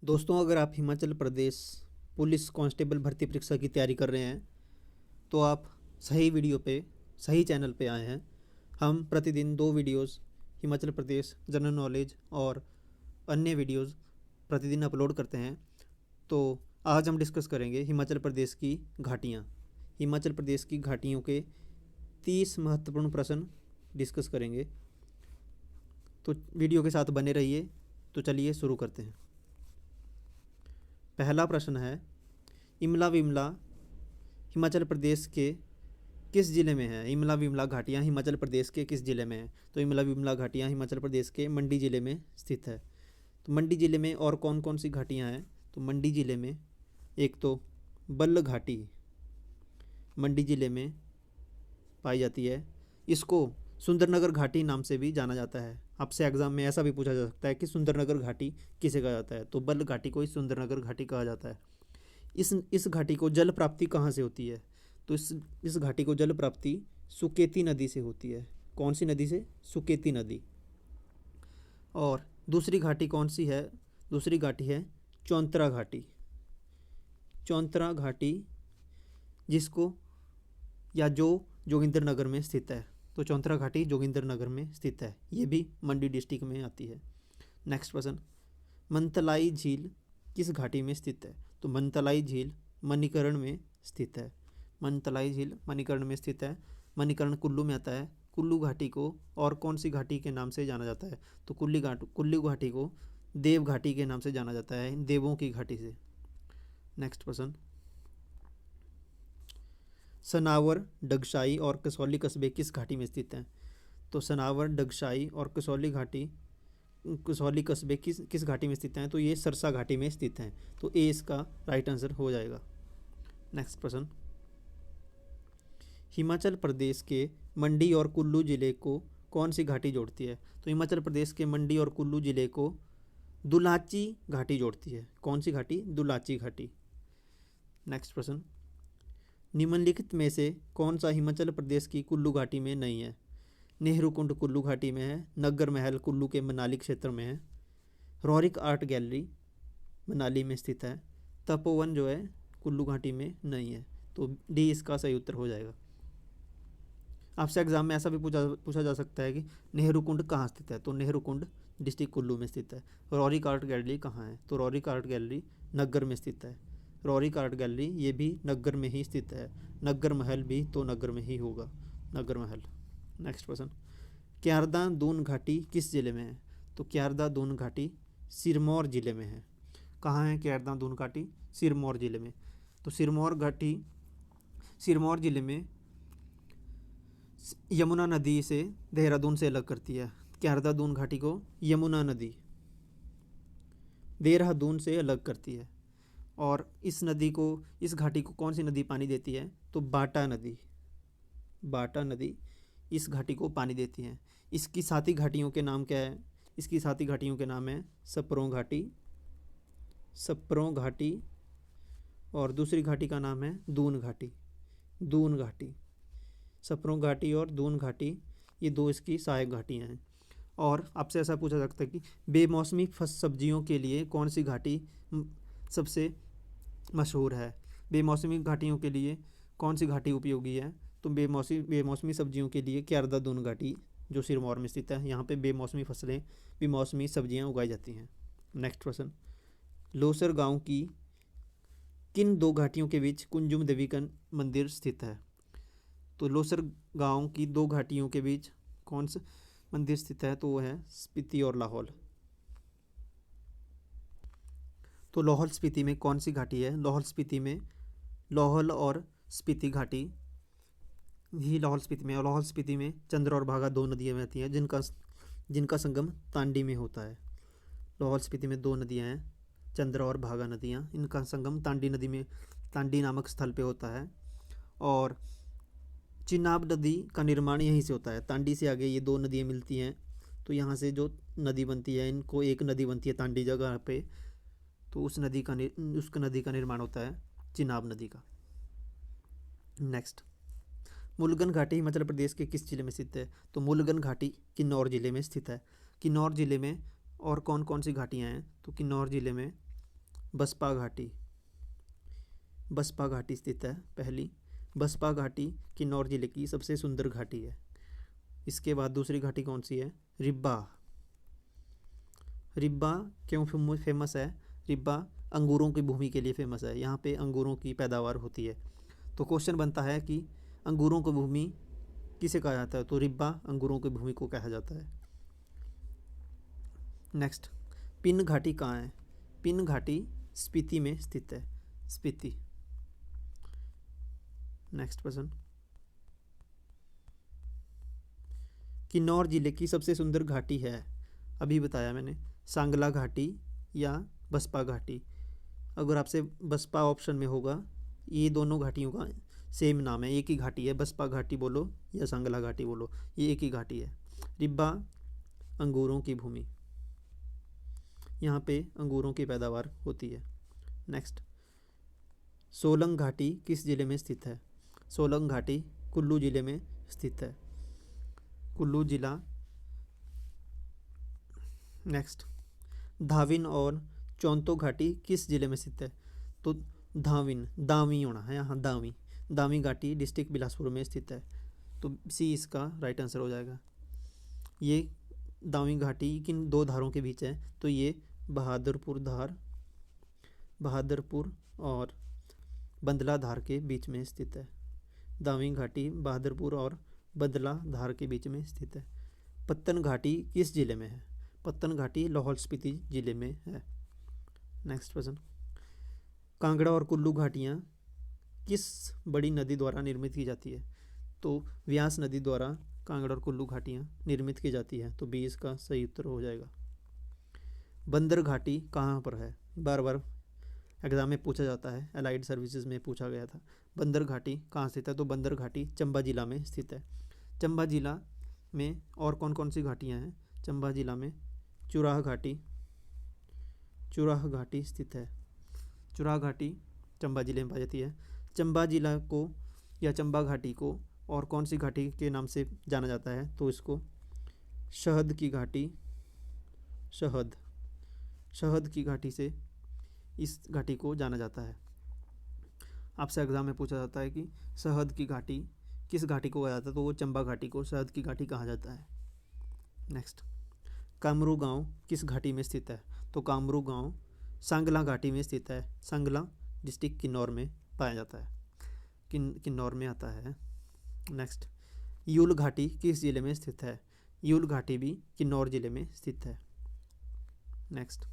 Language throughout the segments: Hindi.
दोस्तों, अगर आप हिमाचल प्रदेश पुलिस कांस्टेबल भर्ती परीक्षा की तैयारी कर रहे हैं तो आप सही वीडियो पे, सही चैनल पे आए हैं। हम प्रतिदिन 2 videos Himachal Pradesh general knowledge और अन्य वीडियोस प्रतिदिन अपलोड करते हैं। तो आज हम डिस्कस करेंगे हिमाचल प्रदेश की घाटियाँ। हिमाचल प्रदेश की घाटियों के 30 महत्वपूर्ण प्रश्न डिस्कस करेंगे। तो वीडियो के साथ बने रहिए। तो चलिए शुरू करते हैं। पहला प्रश्न है, इमला विमला हिमाचल प्रदेश के किस ज़िले में है? इमला विमला घाटियाँ हिमाचल प्रदेश के किस ज़िले में है? तो इमला विमला घाटियाँ हिमाचल प्रदेश के मंडी ज़िले में स्थित है। तो मंडी ज़िले में और कौन कौन सी घाटियाँ हैं? तो मंडी ज़िले में एक तो बल्ल घाटी मंडी ज़िले में पाई जाती है। इसको सुंदरनगर घाटी नाम से भी जाना जाता है। आपसे एग्जाम में ऐसा भी पूछा जा सकता है कि सुंदरनगर घाटी किसे कहा जाता है? तो बल्ल घाटी को ही सुंदरनगर घाटी कहा जाता है। इस घाटी को जल प्राप्ति कहाँ से होती है? तो इस घाटी को जल प्राप्ति सुकेती नदी से होती है। कौन सी नदी से? सुकेती नदी। और दूसरी घाटी कौन सी है? दूसरी घाटी है चौंतरा घाटी। चौंतरा घाटी जिसको या जो जोगिंद्रनगर में स्थित है। तो चौंतरा घाटी जोगिंद्रनगर में स्थित है। ये भी मंडी डिस्ट्रिक्ट में आती है। नेक्स्ट प्रश्न, मंतलाई झील किस घाटी में स्थित है? तो मंतलाई झील मणिकर्ण में स्थित है। मंतलाई झील मणिकर्ण में स्थित है। मणिकर्ण कुल्लू में आता है। कुल्लू घाटी को और कौन सी घाटी के नाम से जाना जाता है? तो कुल्लू घाटी को देव घाटी के नाम से जाना जाता है, देवों की घाटी से। नेक्स्ट प्रश्न, सनावर, डगशाई और कसौली कस्बे किस घाटी में स्थित हैं? तो सनावर, डगशाई और कसौली कस्बे किस घाटी में स्थित हैं? तो ये सरसा घाटी में स्थित हैं। तो ए इसका राइट आंसर हो जाएगा। नेक्स्ट प्रश्न, हिमाचल प्रदेश के मंडी और कुल्लू जिले को कौन सी घाटी जोड़ती है? तो हिमाचल प्रदेश के मंडी और कुल्लू जिले को दुलाची घाटी जोड़ती है। कौन सी घाटी? दुलाची घाटी। नेक्स्ट प्रश्न, निम्नलिखित में से कौन सा हिमाचल प्रदेश की कुल्लू घाटी में नहीं है? नेहरू कुंड कुल्लू घाटी में है। नग्गर महल कुल्लू के मनाली क्षेत्र में है। रोरिक आर्ट गैलरी मनाली में स्थित है। तपोवन जो है कुल्लू घाटी में नहीं है। तो डी इसका सही उत्तर हो जाएगा। आपसे एग्जाम में ऐसा भी पूछा जा सकता है कि नेहरू कुंड कहाँ स्थित है? तो नेहरू कुंड डिस्ट्रिक्ट कुल्लू में स्थित है। रोरिक आर्ट गैलरी कहाँ है? तो रोरिक आर्ट गैलरी नग्गर में स्थित है। रोरिक आर्ट गैलरी ये भी नग्गर में ही स्थित है। नग्गर महल भी तो नग्गर में ही होगा, नग्गर महल। नेक्स्ट प्रश्न, क्यारदा दून घाटी किस जिले में है? तो क्यारदा दून घाटी सिरमौर जिले में है। कहाँ है क्यारदा दून घाटी? सिरमौर जिले में। तो सिरमौर घाटी सिरमौर जिले में यमुना नदी से देहरादून से अलग करती है। क्यारदा दून घाटी को यमुना नदी देहरादून से अलग करती है। और इस घाटी को कौन सी नदी पानी देती है? तो बाटा नदी। बाटा नदी इस घाटी को पानी देती है। इसकी साथी घाटियों के नाम क्या है? इसकी साथी घाटियों के नाम है सप्रों घाटी और दूसरी घाटी का नाम है दून घाटी। सप्रों घाटी और दून घाटी ये दो इसकी सहायक घाटियाँ हैं। और आपसे ऐसा पूछा जा सकता है कि बेमौसमी सब्जियों के लिए कौन सी घाटी सबसे मशहूर है? बेमौसमी घाटियों के लिए कौन सी घाटी उपयोगी है? तो बेमौसमी सब्जियों के लिए क्यारदा दून घाटी जो सिरमौर में स्थित है, यहाँ पे बेमौसमी सब्जियाँ उगाई जाती हैं। नेक्स्ट प्रश्न, लोसर गांव की किन 2 घाटियों के बीच कुंजुम देवी का मंदिर स्थित है? तो लोसर गांव की 2 घाटियों के बीच कौन सा मंदिर स्थित है? तो वो है स्पीति और लाहौल। तो लाहौल स्पीति में कौन सी घाटी है? लाहौल स्पीति में लाहौल और स्पीति घाटी ही लाहौल स्पीति में। और लाहौल स्पीति में चंद्र और भागा 2 नदियाँ बहती हैं जिनका संगम तांडी में होता है। लाहौल स्पीति में 2 नदियाँ हैं, चंद्र और भागा नदियाँ। इनका संगम तांडी नदी में, तांडी नामक स्थल पे होता है। और चिनाब नदी का निर्माण यहीं से होता है। तांडी से आगे ये 2 नदियाँ मिलती हैं। तो यहाँ से जो नदी बनती है, इनको एक नदी बनती है तांडी जगह पे। तो उस नदी का निर्माण होता है चिनाब नदी का। नेक्स्ट, मुलगन घाटी हिमाचल प्रदेश के किस जिले में स्थित है? तो मुलगन घाटी किन्नौर जिले में स्थित है। किन्नौर जिले में और कौन कौन सी घाटियाँ हैं? तो किन्नौर जिले में बसपा घाटी, बसपा घाटी स्थित है पहली। बसपा घाटी किन्नौर जिले की सबसे सुंदर घाटी है। इसके बाद दूसरी घाटी कौन सी है? रिब्बा। रिब्बा क्यों फेमस है? रिब्बा अंगूरों की भूमि के लिए फेमस है। यहाँ पे अंगूरों की पैदावार होती है। तो क्वेश्चन बनता है कि अंगूरों की भूमि किसे कहा जाता है? तो रिब्बा अंगूरों की भूमि को कहा जाता है। नेक्स्ट, पिन घाटी कहाँ है? पिन घाटी स्पीति में स्थित है। स्पीति। नेक्स्ट प्रश्न, किन्नौर जिले की सबसे सुंदर घाटी है, अभी बताया मैंने, सांगला घाटी या बसपा घाटी। अगर आपसे बसपा ऑप्शन में होगा, ये दोनों घाटियों का सेम नाम है, एक ही घाटी है। बसपा घाटी बोलो या सांगला घाटी बोलो, ये एक ही घाटी है। रिब्बा अंगूरों की भूमि, यहाँ पे अंगूरों की पैदावार होती है। नेक्स्ट, सोलंग घाटी किस जिले में स्थित है? सोलंग घाटी कुल्लू जिले में स्थित है। कुल्लू जिला। नेक्स्ट, धाविन और चौंतो घाटी किस जिले में स्थित है? तो धाविन, दावी होना है यहाँ, दावी। दावी घाटी डिस्ट्रिक्ट बिलासपुर में स्थित है। तो सी इसका राइट आंसर हो जाएगा। ये दावी घाटी किन दो धारों के बीच है? तो ये बहादुरपुर धार, बहादुरपुर और बंदला धार के बीच में स्थित है। दावी घाटी बहादुरपुर और बंदला धार के बीच में स्थित है। पत्तन घाटी किस जिले में है? पत्तन घाटी लाहौल स्पीति जिले में है। नेक्स्ट प्रश्न, कांगड़ा और कुल्लू घाटियाँ किस बड़ी नदी द्वारा निर्मित की जाती है? तो व्यास नदी द्वारा कांगड़ा और कुल्लू घाटियाँ निर्मित की जाती है। तो बी इसका सही उत्तर हो जाएगा। बंदर घाटी कहाँ पर है? बार बार एग्जाम में पूछा जाता है, अलाइड सर्विसेज में पूछा गया था। बंदर घाटी कहाँ स्थित है? तो बंदर घाटी चंबा जिला में स्थित है। चंबा जिला में और कौन कौन सी घाटियाँ हैं? चंबा जिला में चुराह घाटी, चुराह घाटी स्थित है। चुराह घाटी चंबा जिले में पाई जाती है। चंबा जिला को या चंबा घाटी को और कौन सी घाटी के नाम से जाना जाता है? तो इसको शहद की घाटी, शहद, शहद की घाटी से इस घाटी को जाना जाता है। आपसे एग्जाम में पूछा जाता है कि शहद की घाटी किस घाटी को कहा जाता है? तो वो चंबा घाटी को शहद की घाटी कहा जाता है। नेक्स्ट, कामरू गांव किस घाटी में स्थित है? तो कामरू गांव सांगला घाटी में स्थित है। सांगला डिस्ट्रिक्ट किन्नौर में पाया जाता है, किन्नौर में आता है। नेक्स्ट, यूल घाटी किस जिले में स्थित है? यूल घाटी भी किन्नौर जिले में स्थित है। नेक्स्ट,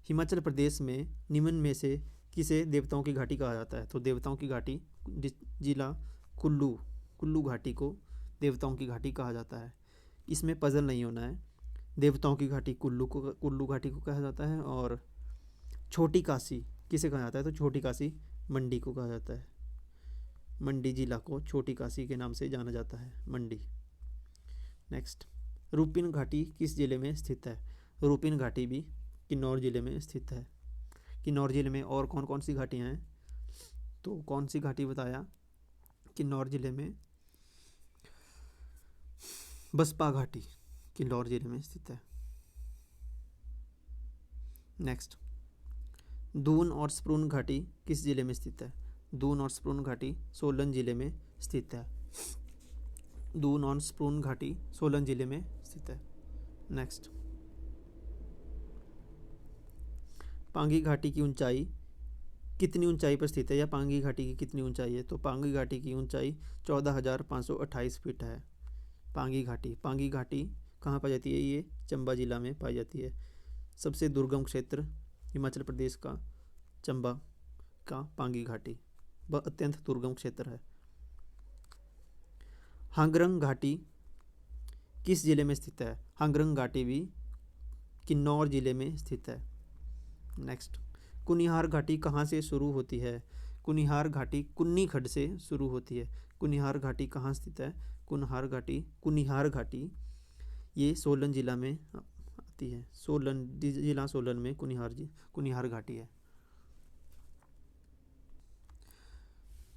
हिमाचल प्रदेश में निम्न में से किसे देवताओं की घाटी कहा जाता है? तो देवताओं की घाटी जिला कुल्लू, कुल्लू घाटी को देवताओं की घाटी कहा जाता है। इसमें पजल नहीं होना है। देवताओं की घाटी कुल्लू घाटी को कहा जाता है। और छोटी काशी किसे कहा जाता है? तो छोटी काशी मंडी को कहा जाता है। मंडी जिला को छोटी काशी के नाम से जाना जाता है, मंडी। नेक्स्ट, रूपिन घाटी किस जिले में स्थित है? रूपिन घाटी भी किन्नौर जिले में स्थित है। किन्नौर जिले में और कौन कौन सी घाटियाँ हैं? तो कौन सी घाटी बताया? किन्नौर जिले में बसपा घाटी किन्नौर जिले में स्थित है। नेक्स्ट, दून और स्प्रून घाटी किस जिले में स्थित है? दून और स्प्रून घाटी सोलन जिले में स्थित है। दून और स्प्रून घाटी सोलन जिले में स्थित है। नेक्स्ट, पांगी घाटी की ऊंचाई कितनी ऊंचाई पर स्थित है, या पांगी घाटी की कितनी ऊंचाई है? तो पांगी घाटी की ऊंचाई 14,528 फीट है। पांगी घाटी कहाँ पाई जाती है? ये चंबा जिला में पाई जाती है। सबसे दुर्गम क्षेत्र हिमाचल प्रदेश का चंबा का पांगी घाटी, वह अत्यंत दुर्गम क्षेत्र है। हांगरंग घाटी किस जिले में स्थित है? हांगरंग घाटी भी किन्नौर जिले में स्थित है। नेक्स्ट, कुनिहार घाटी कहाँ से शुरू होती है? कुनिहार घाटी कुन्नी खड्ड से शुरू होती है। कुनिहार घाटी कहाँ स्थित है? कुनिहार घाटी ये सोलन जिला में आती है। सोलन जिला, सोलन में कुनिहार घाटी है।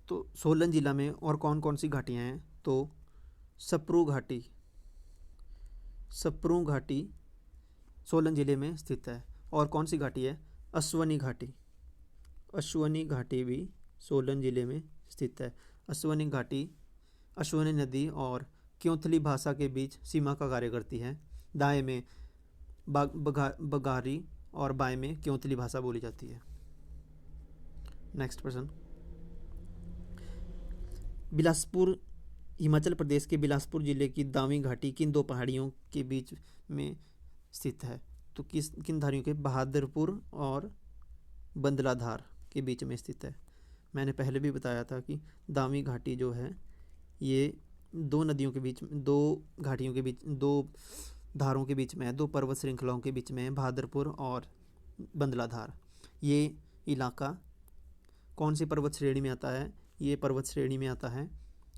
तो सोलन जिला में और कौन कौन सी घाटियाँ हैं? तो सप्रू घाटी सोलन जिले में स्थित है। और कौन सी घाटी है? अश्वनी घाटी, अश्वनी घाटी भी सोलन जिले में स्थित है। अश्वनी घाटी अश्वनी नदी और क्योंथली भाषा के बीच सीमा का कार्य करती है। दाएं में बघारी और बाएं में क्योंथली भाषा बोली जाती है। नेक्स्ट प्रश्न, बिलासपुर, हिमाचल प्रदेश के बिलासपुर जिले की दावी घाटी किन दो पहाड़ियों के बीच में स्थित है? तो किन धारियों के? बहादुरपुर और बंदलाधार के बीच में स्थित है। मैंने पहले भी बताया था कि दावी घाटी जो है ये दो नदियों के बीच, दो घाटियों के बीच, दो धारों के बीच में है, दो पर्वत श्रृंखलाओं के बीच में है, बहादुरपुर और बंदलाधार। ये इलाका कौन सी पर्वत श्रेणी में आता है? ये पर्वत श्रेणी में आता है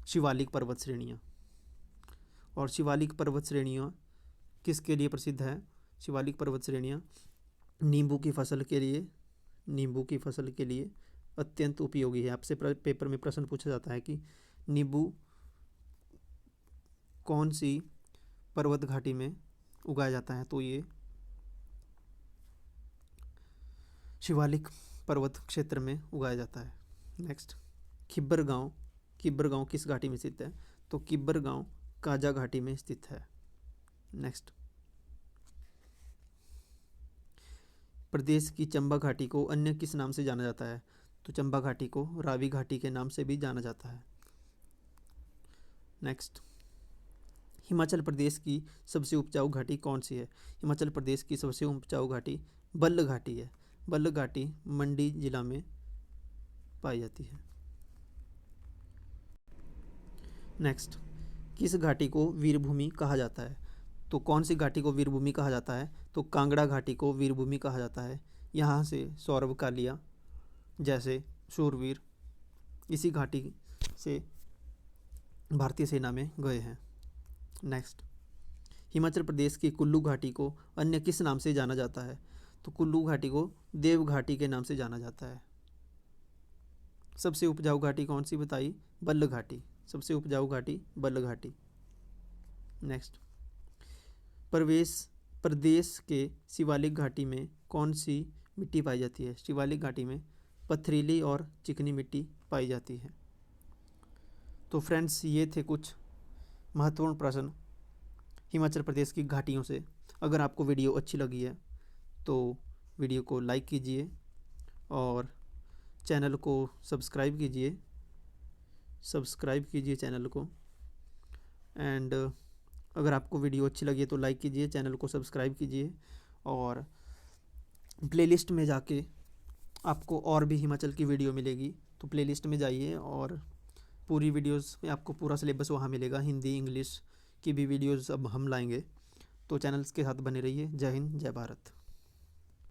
शिवालिक पर्वत श्रेणियाँ। और शिवालिक पर्वत श्रेणियाँ किसके लिए प्रसिद्ध है? शिवालिक पर्वत श्रेणियाँ नींबू की फसल के लिए, नींबू की फसल के लिए अत्यंत उपयोगी है। आपसे पेपर में प्रश्न पूछा जाता है कि नींबू कौन सी पर्वत घाटी में उगाया जाता है? तो ये शिवालिक पर्वत क्षेत्र में उगाया जाता है। नेक्स्ट, खिब्बर गांव, किब्बर गांव किस घाटी में स्थित है? तो किब्बर गांव काजा घाटी में स्थित है। नेक्स्ट, प्रदेश की चंबा घाटी को अन्य किस नाम से जाना जाता है? तो चंबा घाटी को रावी घाटी के नाम से भी जाना जाता है। नेक्स्ट, हिमाचल प्रदेश की सबसे उपजाऊ घाटी कौन सी है? हिमाचल प्रदेश की सबसे उपजाऊ घाटी बल्ह घाटी है। बल्ह घाटी मंडी जिला में पाई जाती है। नेक्स्ट, किस घाटी को वीरभूमि कहा जाता है? तो कौन सी घाटी को वीरभूमि कहा जाता है? तो कांगड़ा घाटी को वीरभूमि कहा जाता है। यहाँ से सौरभ कालिया जैसे शूरवीर इसी घाटी से भारतीय सेना में गए हैं। नेक्स्ट, हिमाचल प्रदेश की कुल्लू घाटी को अन्य किस नाम से जाना जाता है? तो कुल्लू घाटी को देव घाटी के नाम से जाना जाता है। सबसे उपजाऊ घाटी कौन सी बताई? बल्ह घाटी। सबसे उपजाऊ घाटी बल्ह घाटी। नेक्स्ट, प्रदेश के शिवालिक घाटी में कौन सी मिट्टी पाई जाती है? शिवालिक घाटी में पथरीली और चिकनी मिट्टी पाई जाती है। तो फ्रेंड्स, ये थे कुछ महत्वपूर्ण प्रश्न हिमाचल प्रदेश की घाटियों से। अगर आपको वीडियो अच्छी लगी है तो वीडियो को लाइक कीजिए और चैनल को सब्सक्राइब कीजिए, चैनल को। एंड अगर आपको वीडियो अच्छी लगी है तो लाइक कीजिए, चैनल को सब्सक्राइब कीजिए और प्लेलिस्ट में जाके आपको और भी हिमाचल की वीडियो मिलेगी। तो प्लेलिस्ट में जाइए और पूरी वीडियोस में आपको पूरा सिलेबस वहाँ मिलेगा। हिंदी इंग्लिश की भी वीडियोस अब हम लाएंगे। तो चैनल्स के साथ बने रहिए। जय हिंद, जय भारत।